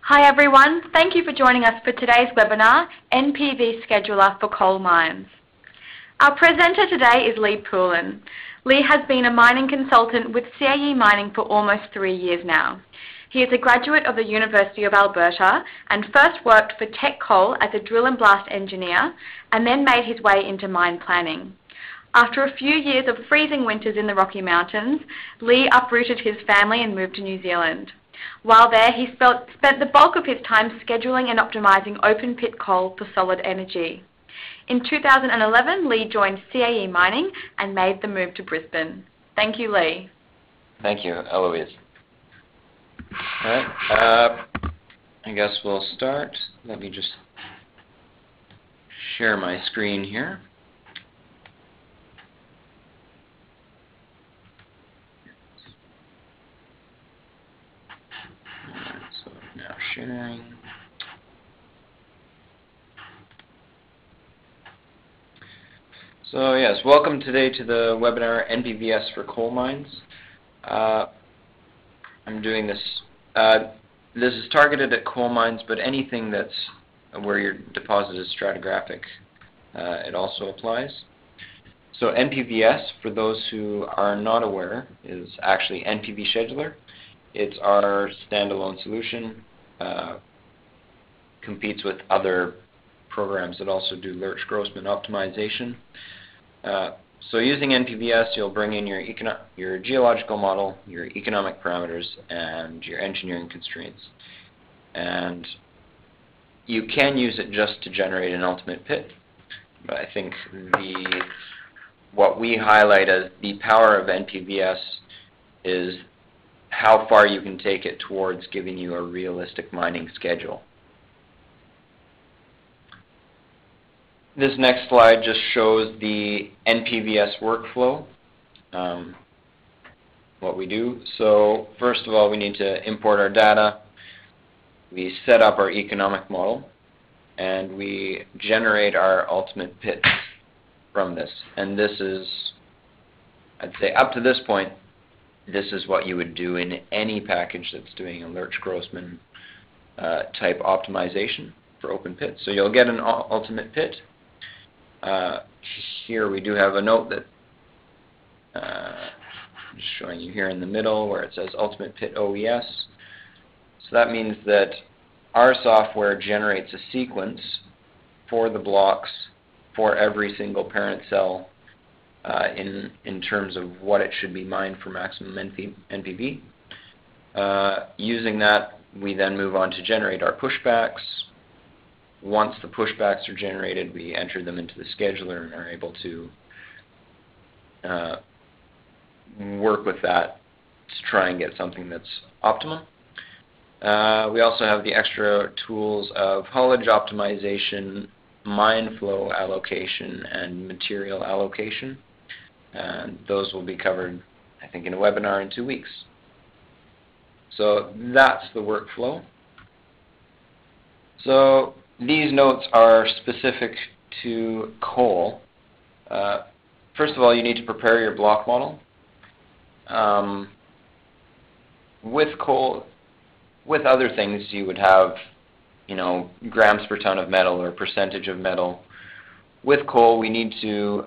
Hi everyone, thank you for joining us for today's webinar, NPV Scheduler for Coal Mines. Our presenter today is Lee Poulin. Lee has been a mining consultant with CAE Mining for almost 3 years now. He is a graduate of the University of Alberta and first worked for Teck Coal as a drill and blast engineer and then made his way into mine planning. After a few years of freezing winters in the Rocky Mountains, Lee uprooted his family and moved to New Zealand. While there, he spent the bulk of his time scheduling and optimizing open-pit coal for solid energy. In 2011, Lee joined CAE Mining and made the move to Brisbane. Thank you, Lee. Thank you, Eloise. All right, I guess we'll start. Let me just share my screen here. So now sharing. So yes, welcome today to the webinar NPVS for Coal Mines. I'm doing this. This is targeted at coal mines, but anything that's where your deposit is stratigraphic, it also applies. So NPVS, for those who are not aware, is actually NPV Scheduler. It's our standalone solution. Competes with other programs that also do Lurch-Grossman optimization. So using NPVS, you'll bring in your geological model, your economic parameters, and your engineering constraints. And you can use it just to generate an ultimate pit. But I think what we highlight as the power of NPVS is how far you can take it towards giving you a realistic mining schedule. This next slide just shows the NPVS workflow, what we do. So first of all, we need to import our data. We set up our economic model, and we generate our ultimate pits from this. And this is, I'd say up to this point, this is what you would do in any package that's doing a Lurch-Grossman type optimization for open pits. So you'll get an ultimate pit. Here we do have a note that just showing you here in the middle where it says Ultimate Pit OES. So that means that our software generates a sequence for the blocks for every single parent cell in terms of what it should be mined for maximum NPV. Using that, we then move on to generate our pushbacks. Once the pushbacks are generated, we enter them into the scheduler and are able to work with that to try and get something that's optimum. We also have the extra tools of haulage optimization, mine flow allocation, and material allocation. And those will be covered, I think, in a webinar in 2 weeks. So that's the workflow. So these notes are specific to coal. First of all, you need to prepare your block model. With coal, with other things, you would have, grams per ton of metal or percentage of metal. With coal, we need to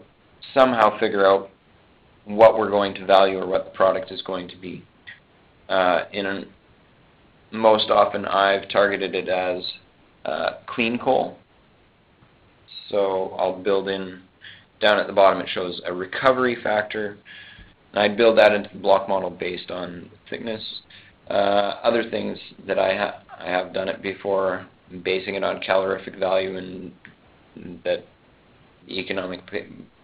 somehow figure out what we're going to value or what the product is going to be. Most often, I've targeted it as clean coal. So I'll build in, down at the bottom it shows a recovery factor. And I build that into the block model based on thickness. Other things that I have done it before, basing it on calorific value, and that the economic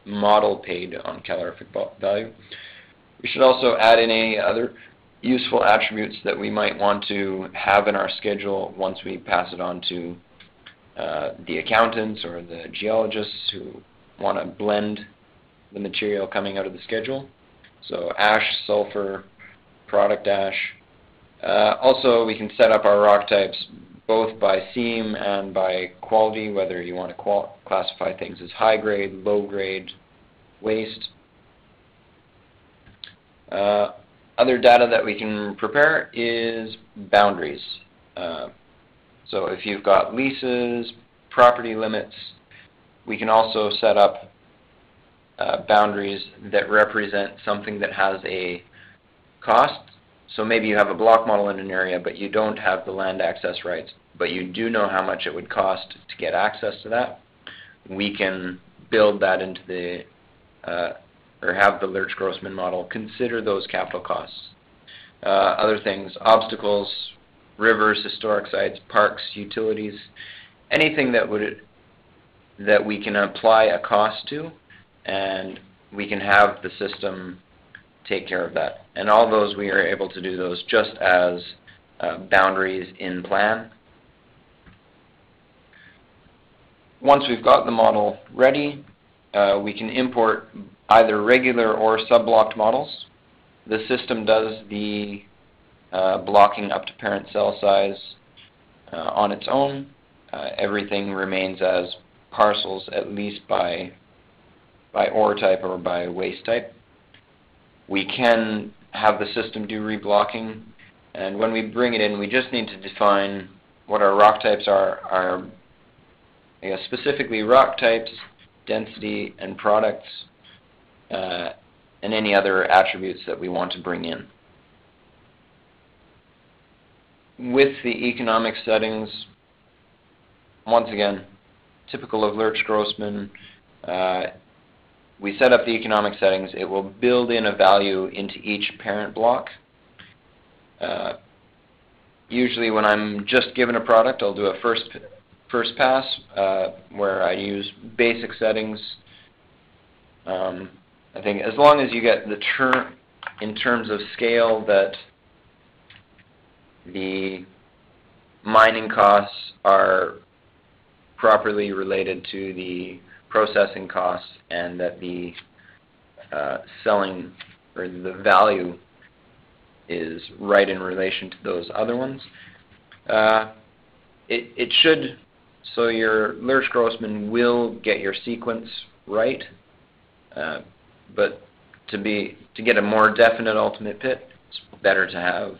model paid on calorific value. We should also add in any other useful attributes that we might want to have in our schedule once we pass it on to the accountants or the geologists who want to blend the material coming out of the schedule. So ash, sulfur, product ash. Also, we can set up our rock types both by seam and by quality, whether you want to classify things as high grade, low grade, waste. Other data that we can prepare is boundaries. So if you've got leases, property limits, we can also set up boundaries that represent something that has a cost. So maybe you have a block model in an area, but you don't have the land access rights, but you do know how much it would cost to get access to that. We can build that into the, or have the Lurch-Grossman model consider those capital costs. Other things, obstacles, rivers, historic sites, parks, utilities, anything that we can apply a cost to, and we can have the system take care of that. And all those, we are able to do those just as boundaries in plan. Once we've got the model ready, we can import either regular or sub-blocked models. The system does the blocking up to parent cell size on its own. Everything remains as parcels, at least by ore type or by waste type. We can have the system do reblocking, and when we bring it in, we just need to define what our rock types are, I guess specifically rock types, density, and products, and any other attributes that we want to bring in. With the economic settings, once again, typical of Lurch-Grossman, we set up the economic settings. It will build in a value into each parent block. Usually when I'm just given a product, I'll do a first pass where I use basic settings. I think as long as you get the in terms of scale that the mining costs are properly related to the processing costs, and that the selling or the value is right in relation to those other ones. It should, so your Lurch-Grossman will get your sequence right, but to get a more definite ultimate pit, it's better to have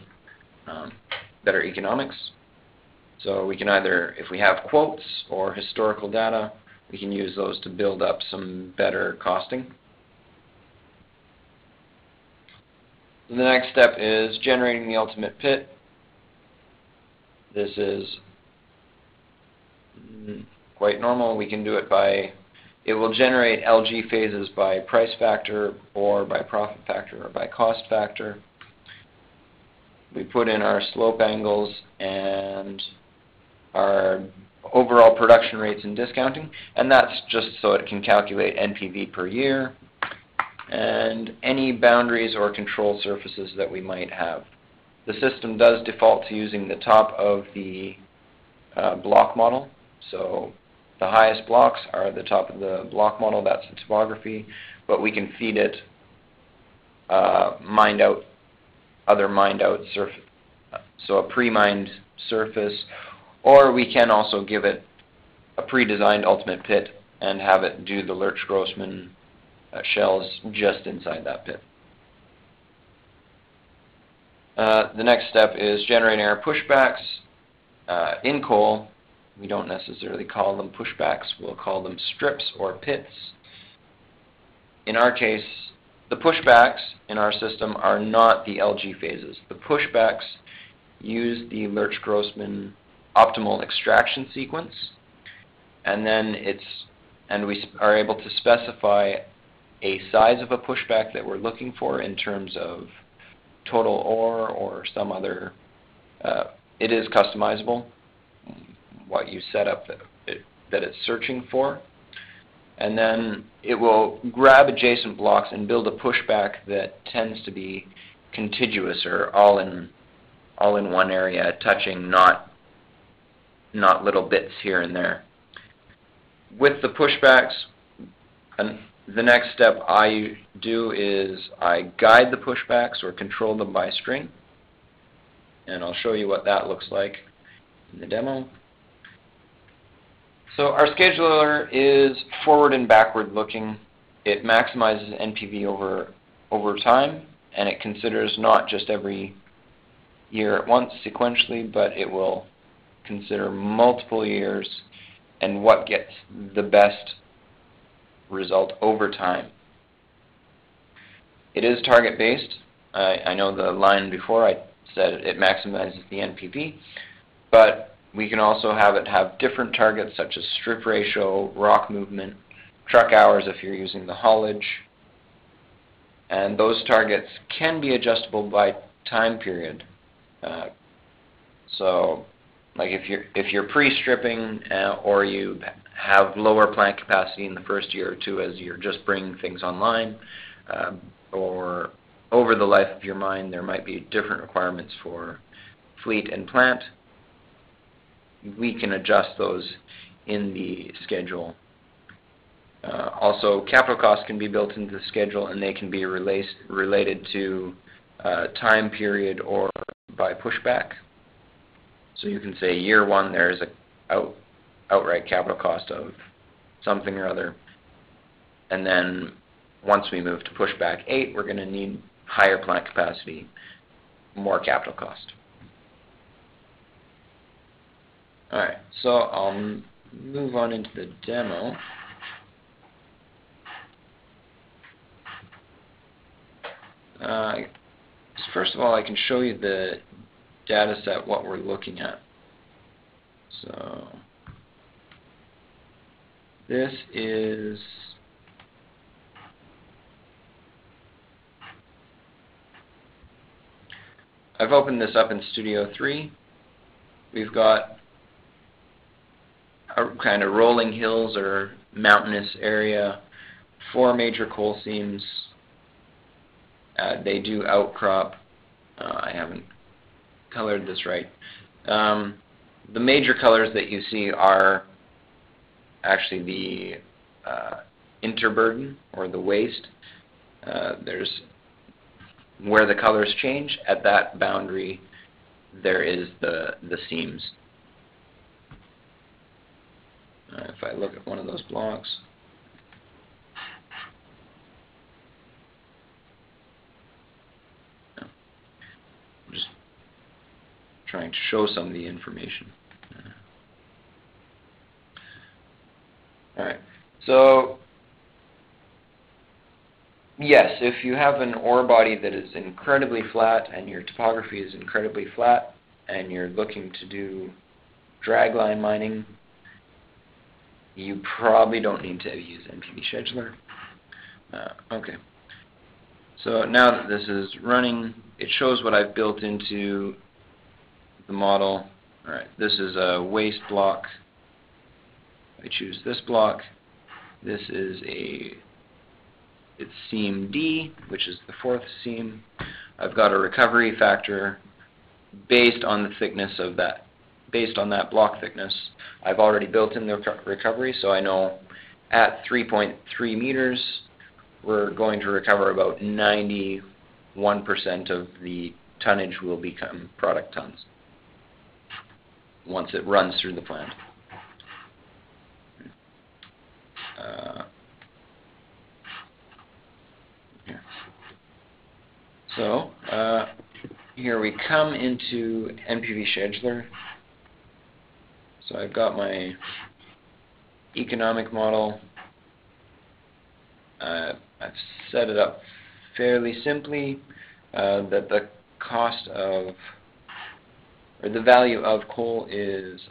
better economics. So we can either, if we have quotes or historical data, we can use those to build up some better costing. The next step is generating the ultimate pit. This is quite normal. We can do it by, it will generate LG phases by price factor or by profit factor or by cost factor. We put in our slope angles and our overall production rates and discounting, and that's just so it can calculate NPV per year and any boundaries or control surfaces that we might have. The system does default to using the top of the block model, so the highest blocks are the top of the block model, that's the topography, but we can feed it mined out, other mined out surface, so a pre-mined surface, or we can also give it a pre-designed ultimate pit and have it do the Lurch-Grossman shells just inside that pit. The next step is generating our pushbacks. In coal, we don't necessarily call them pushbacks, we'll call them strips or pits. In our case, the pushbacks in our system are not the LG phases. The pushbacks use the Lurch-Grossman optimal extraction sequence, and then we are able to specify a size of a pushback that we're looking for in terms of total ore or some other, it is customizable, what you set up that it's searching for. And then it will grab adjacent blocks and build a pushback that tends to be contiguous or all in one area, touching, not little bits here and there. With the pushbacks, the next step I do is I guide the pushbacks or control them by string, and I'll show you what that looks like in the demo. So our scheduler is forward and backward looking. It maximizes NPV over time, and it considers not just every year at once sequentially, but it will consider multiple years and what gets the best result over time. It is target-based. I know the line before I said it maximizes the NPV, but we can also have it have different targets such as strip ratio, rock movement, truck hours if you're using the haulage, and those targets can be adjustable by time period. So, like if you're pre-stripping or you have lower plant capacity in the first year or two as you're just bringing things online, or over the life of your mine, there might be different requirements for fleet and plant. We can adjust those in the schedule. Also, capital costs can be built into the schedule, and they can be related to time period or by pushback. So you can say year one there's a outright capital cost of something or other, and then once we move to pushback 8, we're going to need higher plant capacity, more capital cost. Alright, so I'll move on into the demo. First of all, I can show you the data set, what we're looking at. So this is I've opened this up in Studio 3. We've got a kind of rolling hills or mountainous area, 4 major coal seams. They do outcrop. I haven't colored this right. The major colors that you see are actually the interburden or the waste. There's where the colors change. At that boundary, there is the seams. If I look at one of those blocks, I'm just trying to show some of the information. Alright, so yes, if you have an ore body that is incredibly flat and your topography is incredibly flat and you're looking to do dragline mining, you probably don't need to use NPV Scheduler. Okay, so now that this is running, it shows what I've built into the model. Alright, this is a waste block. I choose this block. This is it's seam D, which is the 4th seam. I've got a recovery factor based on the thickness of that, based on that block thickness. I've already built in the recovery, so I know at 3.3 meters we're going to recover about 91% of the tonnage will become product tons once it runs through the plant. So here we come into NPV Scheduler. So I've got my economic model. I've set it up fairly simply that the cost of, or the value of coal is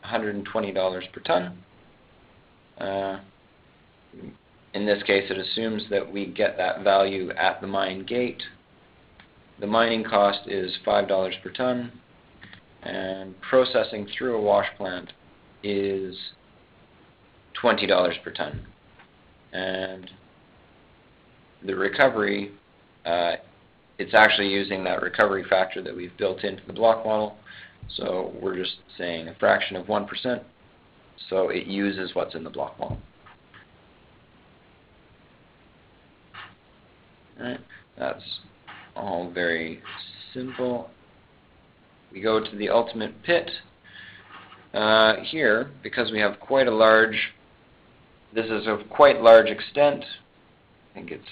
$120 per ton. In this case, it assumes that we get that value at the mine gate. The mining cost is $5 per ton, and processing through a wash plant is $20 per ton. And the recovery, it's actually using that recovery factor that we've built into the block model. So we're just saying a fraction of 1%, so it uses what's in the block model. Alright, that's all very simple. We go to the ultimate pit. Here, because we have quite a large, this is of quite large extent. I think it's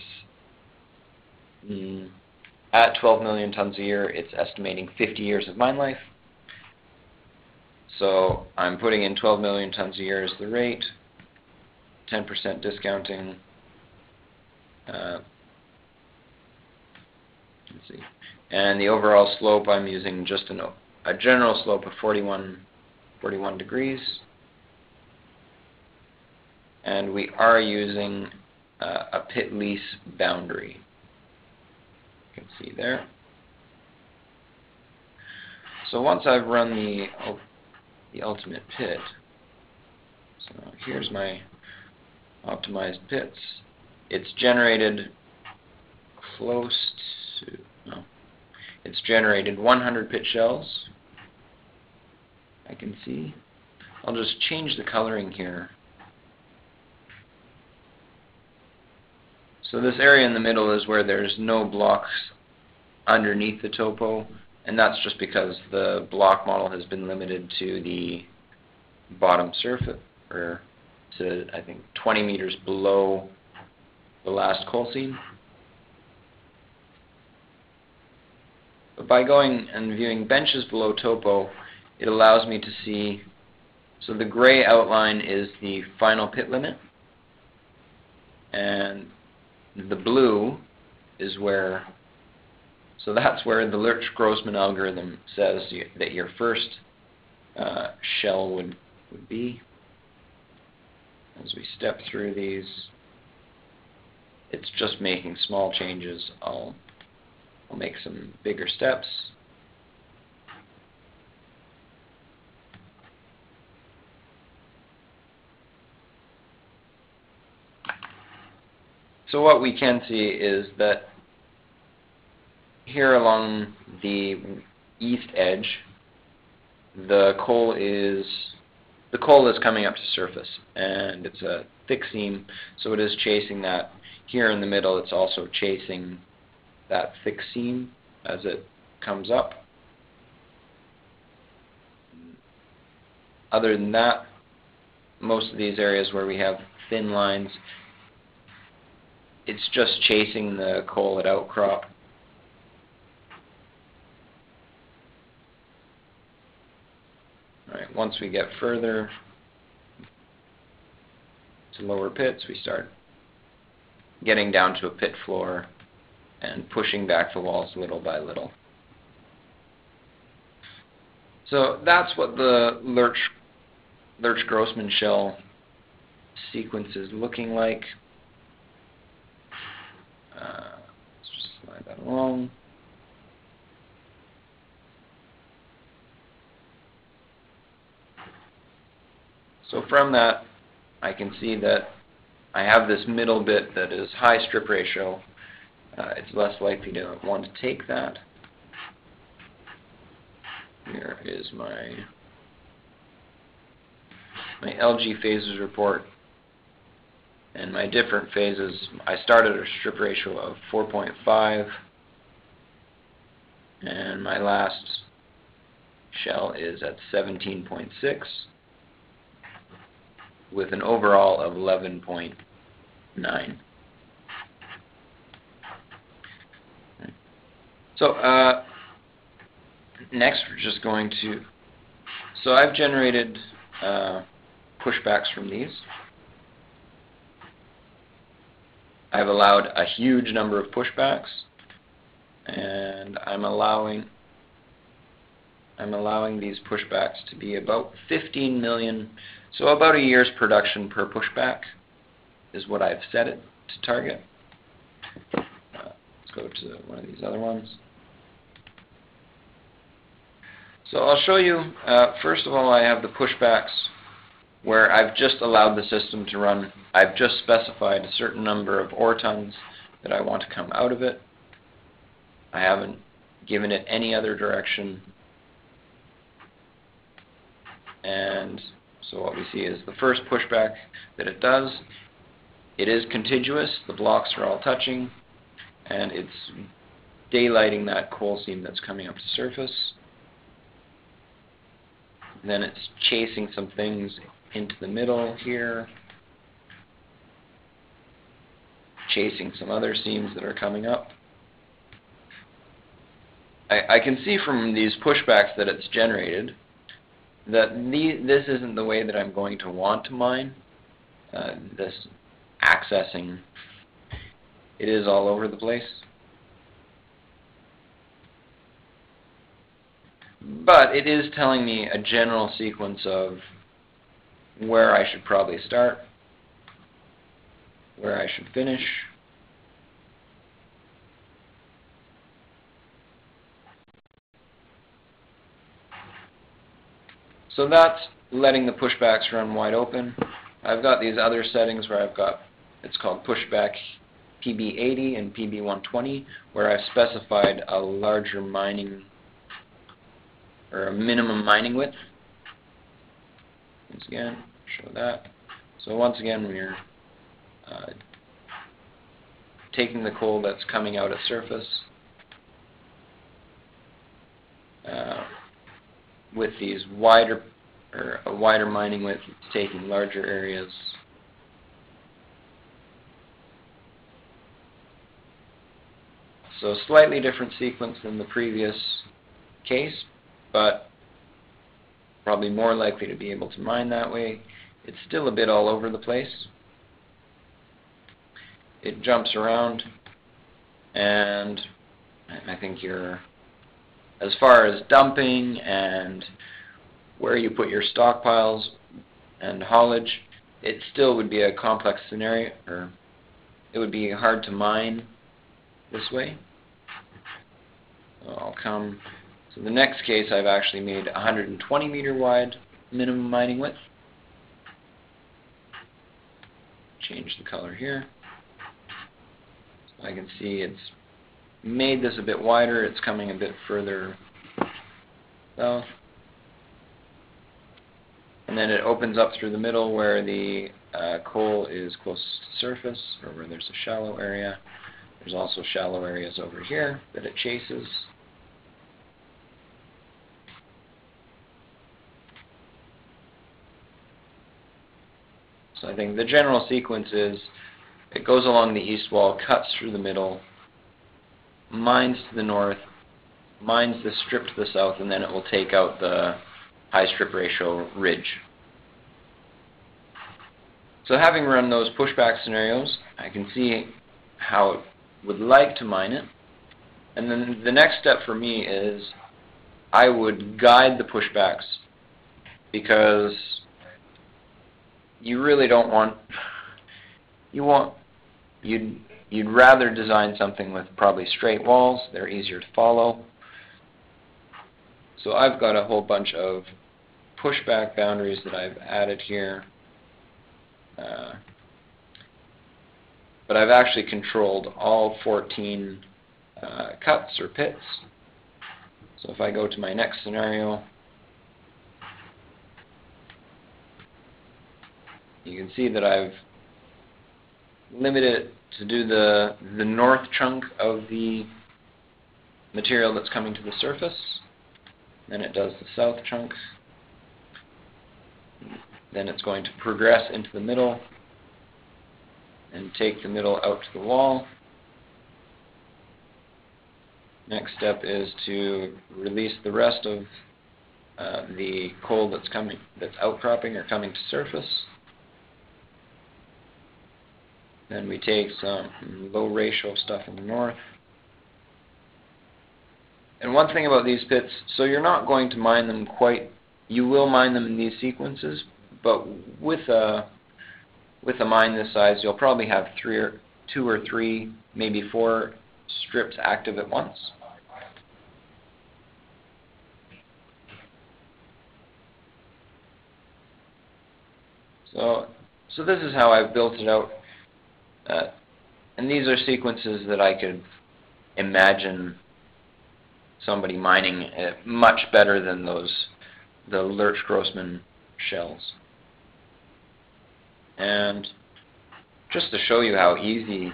at 12 million tons a year, it's estimating 50 years of mine life. So I'm putting in 12 million tons a year as the rate, 10% discounting. Let's see. And the overall slope, I'm using just a general slope of 41 degrees. And we are using a pit lease boundary. You can see there. So once I've run the ultimate pit, so here's my optimized pits. It's generated close to, no, it's generated 100 pit shells. I can see. I'll just change the coloring here. So this area in the middle is where there's no blocks underneath the topo, and that's just because the block model has been limited to the bottom surface, or to, I think, 20 meters below the last coal seam. But by going and viewing benches below topo, it allows me to see, so the gray outline is the final pit limit, and the blue is where, so that's where the Lurch-Grossman algorithm says that your first shell would be. As we step through these, it's just making small changes. I'll make some bigger steps. So what we can see is that here along the east edge, the coal is coming up to surface, and it's a thick seam, so it is chasing that. Here in the middle, it's also chasing that thick seam as it comes up. Other than that, most of these areas where we have thin lines, it's just chasing the coal at outcrop. Alright, once we get further to lower pits, we start getting down to a pit floor and pushing back the walls little by little. So that's what the Lurch-Grossman shell sequence is looking like. Let's just slide that along. So from that, I can see that I have this middle bit that is high strip ratio. It's less likely to want to take that. Here is my LG phases report. And my different phases, I started at a strip ratio of 4.5, and my last shell is at 17.6, with an overall of 11.9. So next we're just going to, so I've generated pushbacks from these. I've allowed a huge number of pushbacks, and I'm allowing these pushbacks to be about 15 million, so about a year's production per pushback is what I've set it to target. Let's go to one of these other ones. So I'll show you, first of all, I have the pushbacks where I've just allowed the system to run. I've just specified a certain number of ore tons that I want to come out of it. I haven't given it any other direction. And so what we see is the first pushback that it does, it is contiguous, the blocks are all touching, and it's daylighting that coal seam that's coming up to surface. Then it's chasing some things into the middle here, chasing some other seams that are coming up. I can see from these pushbacks that it's generated this isn't the way that I'm going to want to mine. This accessing, it is all over the place. But it is telling me a general sequence of where I should probably start, where I should finish. So that's letting the pushbacks run wide open. I've got these other settings where I've got, it's called pushback PB80 and PB120, where I've specified a larger mining, or a minimum mining width. Once again, show that. So once again, we're taking the coal that's coming out at surface with these wider, or a wider mining width, it's taking larger areas. So slightly different sequence than the previous case, but probably more likely to be able to mine that way. It's still a bit all over the place. It jumps around, and I think you're, as far as dumping and where you put your stockpiles and haulage, it still would be a complex scenario, or it would be hard to mine this way. So I'll come, so the next case I've actually made 120 meter wide minimum mining width. Change the color here. So I can see it's made this a bit wider, it's coming a bit further south. And then it opens up through the middle where the coal is close to surface, or where there's a shallow area. There's also shallow areas over here that it chases. So I think the general sequence is it goes along the east wall, cuts through the middle, mines to the north, mines the strip to the south, and then it will take out the high strip ratio ridge. So having run those pushback scenarios, I can see how it would like to mine it. And then the next step for me is I would guide the pushbacks, because you really don't want, you'd rather design something with probably straight walls. They're easier to follow. So I've got a whole bunch of pushback boundaries that I've added here. But I've actually controlled all 14 cuts or pits. So if I go to my next scenario, you can see that I've limited it to do the north chunk of the material that's coming to the surface. Then it does the south chunk. Then it's going to progress into the middle and take the middle out to the wall. Next step is to release the rest of the coal that's outcropping or coming to surface. Then we take some low ratio stuff in the north. And one thing about these pits, so you're not going to mine them quite, you will mine them in these sequences, but with a mine this size, you'll probably have 2 or 3, maybe 4 strips active at once. So this is how I've built it out. And these are sequences that I could imagine somebody mining much better than the Lurch-Grossman shells. And just to show you how easy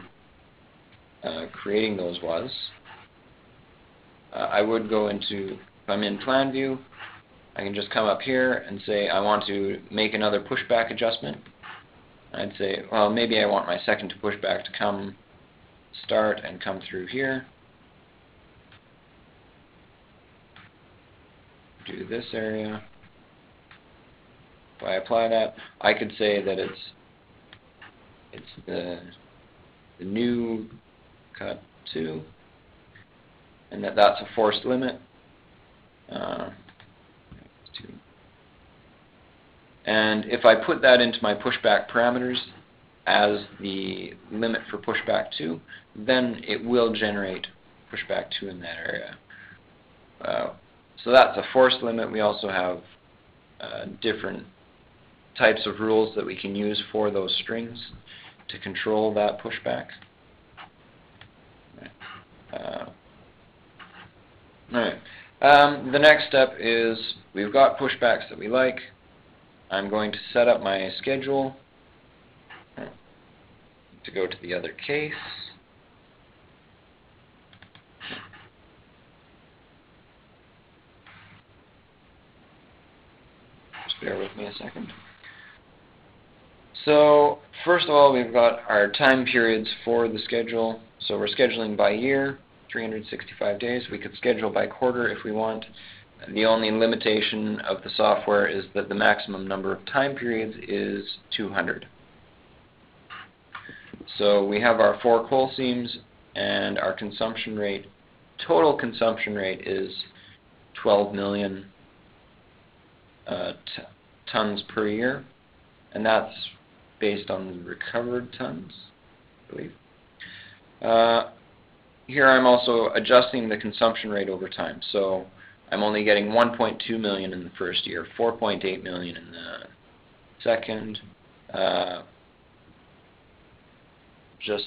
creating those was, I would go into, if I'm in plan view, I can just come up here and say I want to make another pushback adjustment. I'd say, well, maybe I want my second pushback to start and come through here. Do this area. I apply that, I could say that it's the new cut 2, and that's a forced limit. And if I put that into my pushback parameters as the limit for pushback 2, then it will generate pushback 2 in that area. So that's a forced limit. We also have different types of rules that we can use for those strings to control that pushback. Alright. The next step is we've got pushbacks that we like. I'm going to set up my schedule to go to the other case. Just bear with me a second. So first of all, we've got our time periods for the schedule. So we're scheduling by year, 365 days. We could schedule by quarter if we want. The only limitation of the software is that the maximum number of time periods is 200. So we have our 4 coal seams, and our consumption rate, total consumption rate, is 12 million tons per year, and that's based on recovered tons, I believe. Here I'm also adjusting the consumption rate over time. So I'm only getting 1.2 million in the first year, 4.8 million in the second, just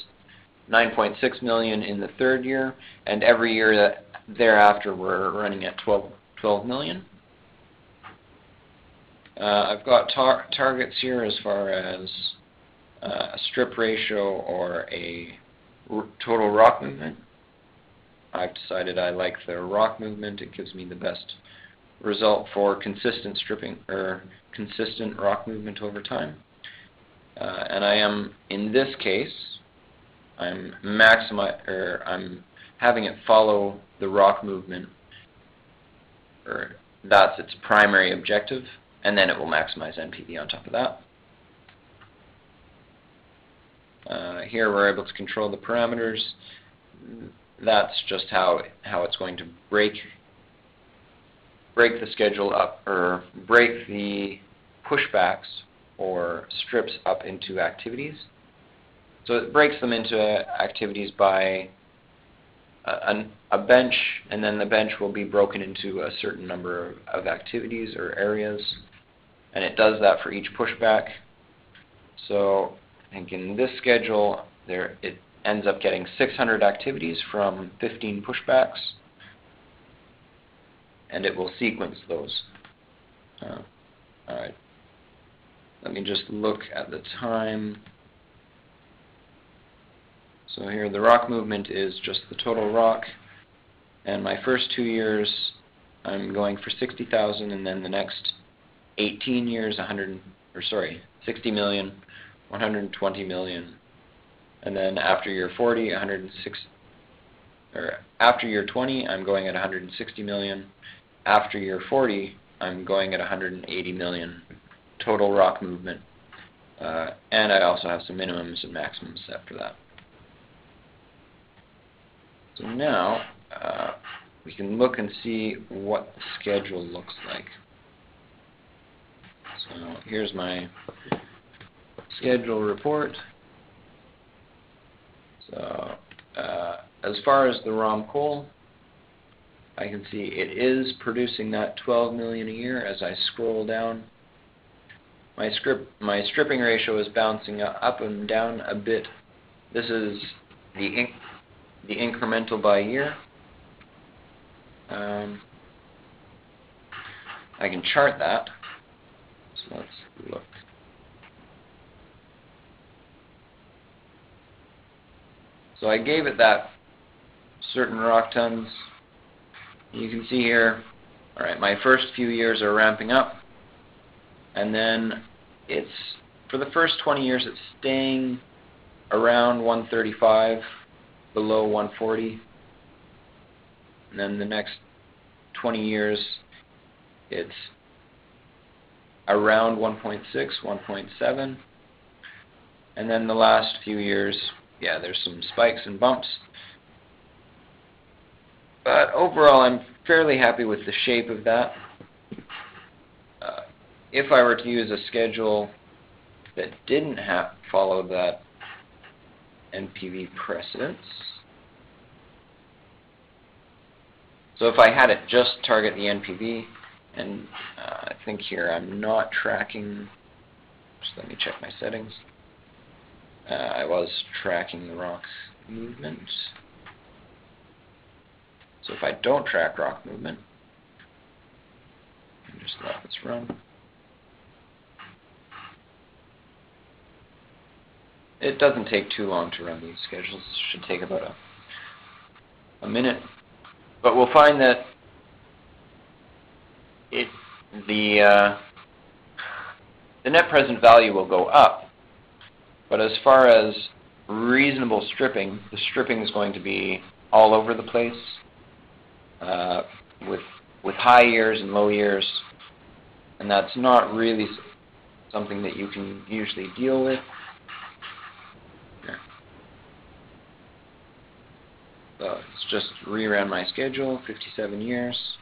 9.6 million in the third year, and every year thereafter we're running at 12 million. I've got targets here as far as a strip ratio or a total rock movement. I've decided I like the rock movement. It gives me the best result for consistent stripping or consistent rock movement over time. And I am, in this case, I'm having it follow the rock movement, or that's its primary objective, and then it will maximize NPV on top of that. Here we're able to control the parameters. That's just how it's going to break the schedule up, or break the pushbacks or strips up into activities. So it breaks them into activities by a bench, and then the bench will be broken into a certain number of activities or areas, and it does that for each pushback. So I think in this schedule it ends up getting 600 activities from 15 pushbacks, and it will sequence those. Alright, let me just look at the time. So here the rock movement is just the total rock, and my first 2 years I'm going for 60,000, and then the next 18 years 60 million, 120 million, and then after year 40, after year 20 I'm going at 160 million. After year 40 I'm going at 180 million total rock movement, and I also have some minimums and maximums set for that. So now we can look and see what the schedule looks like. So here's my schedule report. So as far as the ROM coal, I can see it is producing that 12 million a year. As I scroll down, my stripping ratio is bouncing up and down a bit. This is the incremental by year. I can chart that. So let's look. So I gave it that certain rock tons. You can see here, alright, my first few years are ramping up, and then for the first 20 years it's staying around 135, below 140, and then the next 20 years it's around 1.6, 1.7. And then the last few years, yeah, there's some spikes and bumps. But overall, I'm fairly happy with the shape of that. If I were to use a schedule that didn't follow that NPV precedence, so if I had it just target the NPV, and I think here I'm not tracking, just let me check my settings. I was tracking the rock movement. So if I don't track rock movement, and just let this run, it doesn't take too long to run these schedules. It should take about a minute. But we'll find that the net present value will go up. But as far as reasonable stripping, the stripping is going to be all over the place, with high years and low years, and that's not really something that you can usually deal with. So let's just rerun my schedule, 57 years.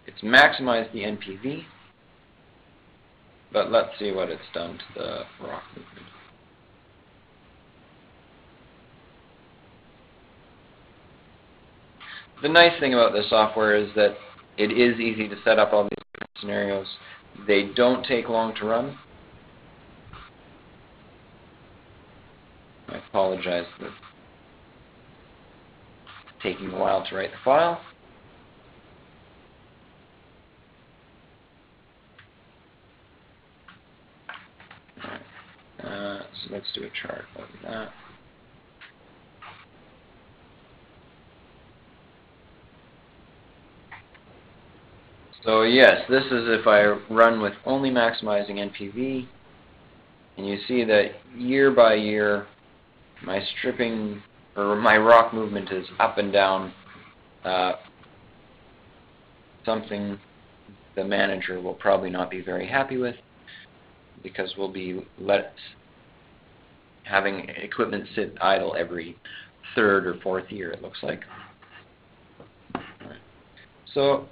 It's maximized the NPV, but let's see what it's done to the rock movement. The nice thing about this software is that it is easy to set up all these different scenarios. They don't take long to run. I apologize for taking a while to write the file. So let's do a chart of that. So yes, this is if I run with only maximizing NPV, and you see that year by year my stripping or my rock movement is up and down, something the manager will probably not be very happy with, because we'll be having equipment sit idle every third or fourth year, it looks like. Right. So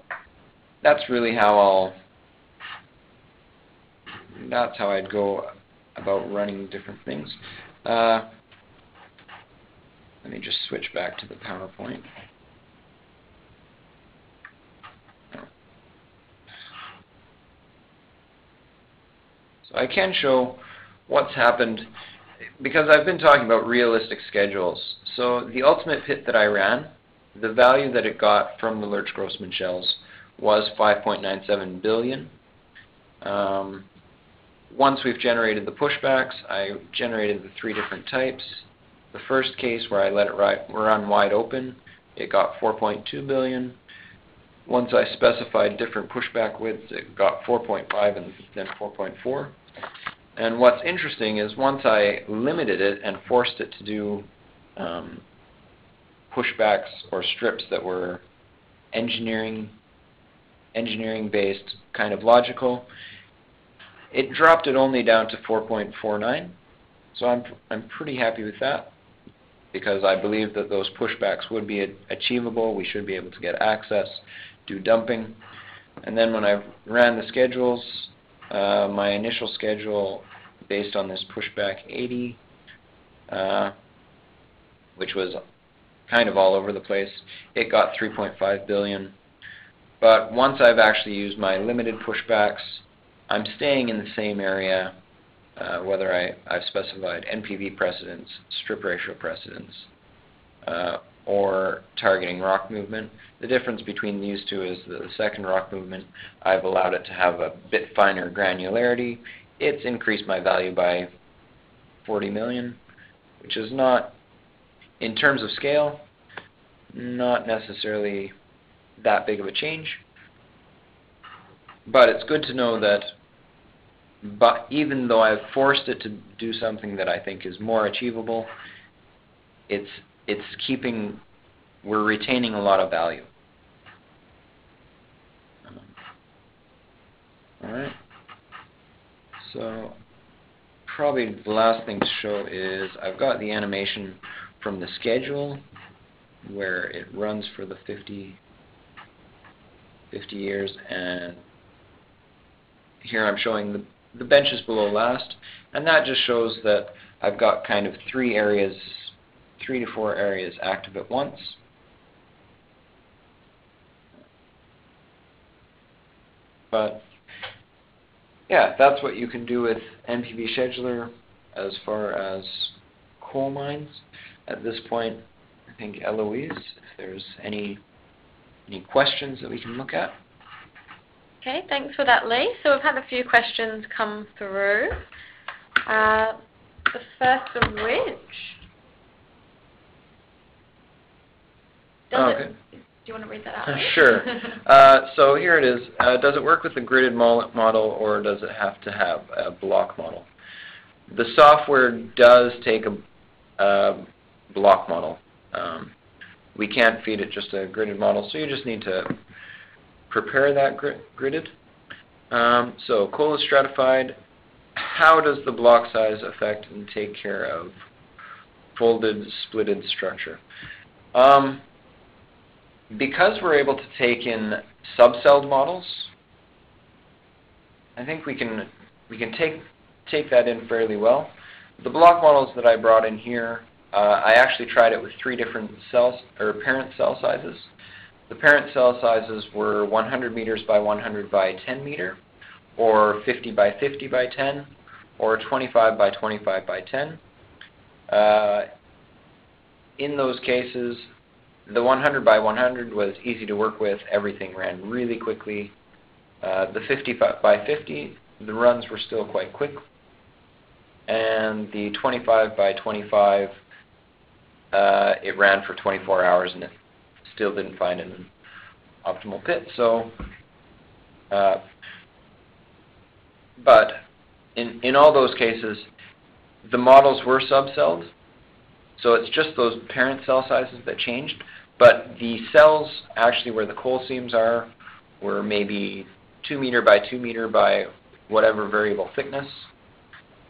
that's really how I'd go about running different things. Let me just switch back to the PowerPoint. So I can show what's happened, because I've been talking about realistic schedules. So the ultimate pit that I ran, the value that it got from the Lurch-Grossman shells was 5.97 billion. Once we've generated the pushbacks, I generated the 3 different types. The first case, where I let it run wide open, it got 4.2 billion. Once I specified different pushback widths, it got 4.5 and then 4.4. And what's interesting is once I limited it and forced it to do pushbacks or strips that were engineering-based, kind of logical, it dropped it only down to 4.49. So I'm pretty happy with that, because I believe that those pushbacks would be achievable. We should be able to get access, do dumping. And then when I ran the schedules, my initial schedule based on this pushback 80, which was kind of all over the place, it got 3.5 billion. But once I've actually used my limited pushbacks, I'm staying in the same area, whether I've specified NPV precedence, strip ratio precedence, or targeting rock movement. The difference between these two is the second rock movement, I've allowed it to have a bit finer granularity. It's increased my value by 40 million, which is not, in terms of scale, not necessarily that big of a change. But it's good to know that even though I've forced it to do something that I think is more achievable, we're retaining a lot of value. Alright. So probably the last thing to show is I've got the animation from the schedule where it runs for the 50 years, and here I'm showing the benches below last, and that just shows that I've got kind of 3 to 4 areas active at once. But yeah, that's what you can do with NPV Scheduler as far as coal mines. At this point, I think Eloise, if there's any questions that we can look at. Okay, thanks for that, Lee. So we've had a few questions come through. The first of which... Do you want to read that out? Sure. So here it is. Does it work with the gridded model, or does it have to have a block model? The software does take a block model. We can't feed it just a gridded model, so you just need to prepare that gridded. So coal is stratified. How does the block size affect and take care of folded, splitted structure? Because we're able to take in subcelled models, I think we can take that in fairly well. The block models that I brought in here, I actually tried it with 3 different parent cell sizes. The parent cell sizes were 100 meters by 100 by 10 meter, or 50 by 50 by 10, or 25 by 25 by 10. In those cases, the 100 by 100 was easy to work with. Everything ran really quickly. The 50 by 50, the runs were still quite quick. And the 25 by 25, it ran for 24 hours and it still didn't find an optimal pit. So, but in all those cases, the models were subcelled. So it's just those parent cell sizes that changed, but the cells actually where the coal seams are were maybe 2 meter by 2 meter by whatever variable thickness.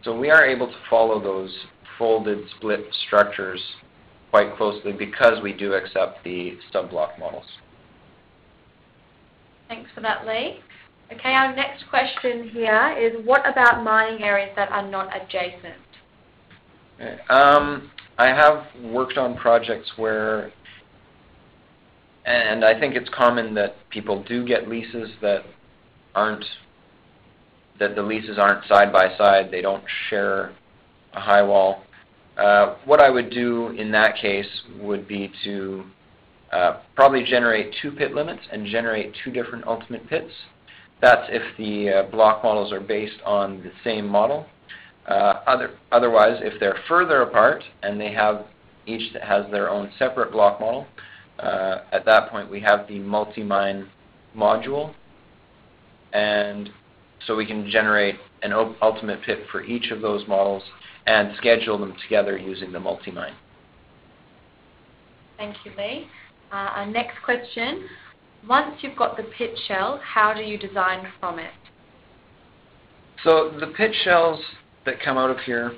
So we are able to follow those folded split structures quite closely because we do accept the subblock models. Thanks for that, Lee. Okay, our next question here is, what about mining areas that are not adjacent? Okay. I have worked on projects where, and I think it's common that people do get leases that the leases aren't side by side, they don't share a high wall. What I would do in that case would be to probably generate 2 pit limits and generate 2 different ultimate pits. That's if the block models are based on the same model. Otherwise, if they're further apart and they have each that has their own separate block model, at that point we have the multi-mine module, and so we can generate an ultimate pit for each of those models and schedule them together using the multi-mine. Thank you, Lee. Our next question, once you've got the pit shell, how do you design from it? So the pit shells that come out of here,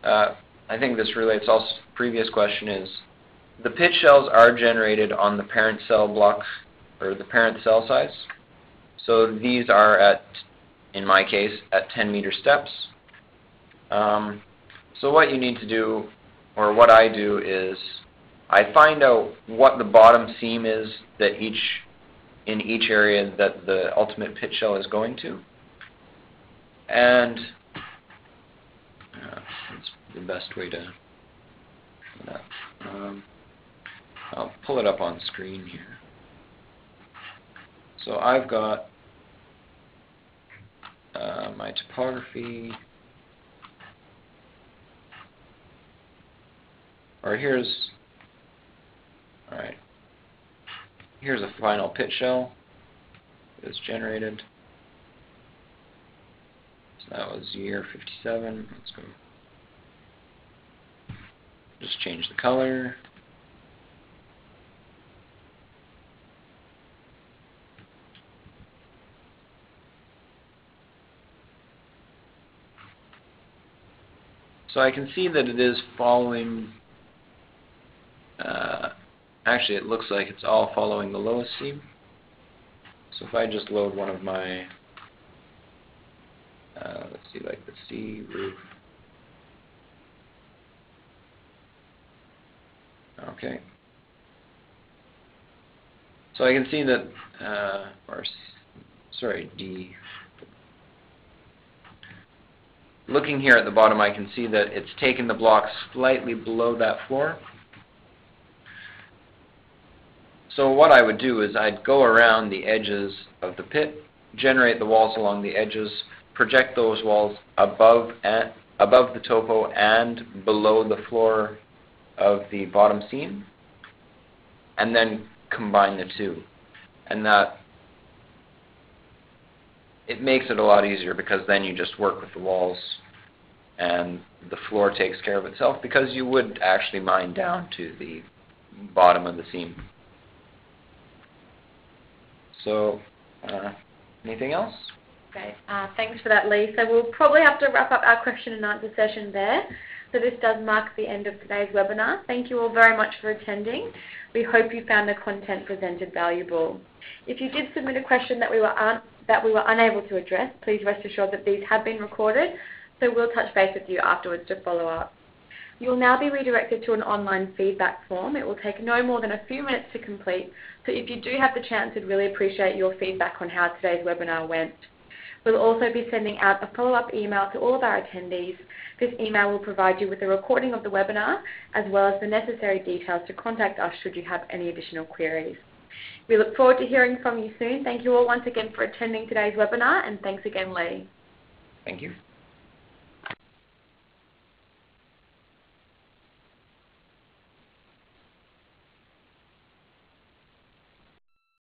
I think this relates also to the previous question, is the pit shells are generated on the parent cell block, or the parent cell size. So these are at, in my case, at 10 meter steps. So what you need to do, or what I do, is I find out what the bottom seam is that in each area that the ultimate pit shell is going to. And that's the best way to do that. I'll pull it up on screen here. So I've got my topography, or here's a final pit shell that's generated. So that was year 57. Let's go. Just change the color. So I can see that it is following, actually it looks like it's all following the lowest seam. So if I just load one of my, let's see, like the C roof. Okay. So I can see that, D. Looking here at the bottom, I can see that it's taken the blocks slightly below that floor. So what I would do is I'd go around the edges of the pit, generate the walls along the edges, project those walls above the topo and below the floor of the bottom seam, and then combine the two. And that it makes it a lot easier, because then you just work with the walls and the floor takes care of itself, because you would actually mine down to the bottom of the seam. So, anything else? Okay, thanks for that, Lee. So we'll probably have to wrap up our question and answer session there. So this does mark the end of today's webinar. Thank you all very much for attending. We hope you found the content presented valuable. If you did submit a question that we were unable to address, please rest assured that these have been recorded, so we'll touch base with you afterwards to follow up. You will now be redirected to an online feedback form. It will take no more than a few minutes to complete, so if you do have the chance, we'd really appreciate your feedback on how today's webinar went. We'll also be sending out a follow-up email to all of our attendees. This email will provide you with a recording of the webinar, as well as the necessary details to contact us should you have any additional queries. We look forward to hearing from you soon. Thank you all once again for attending today's webinar, and thanks again, Lee. Thank you.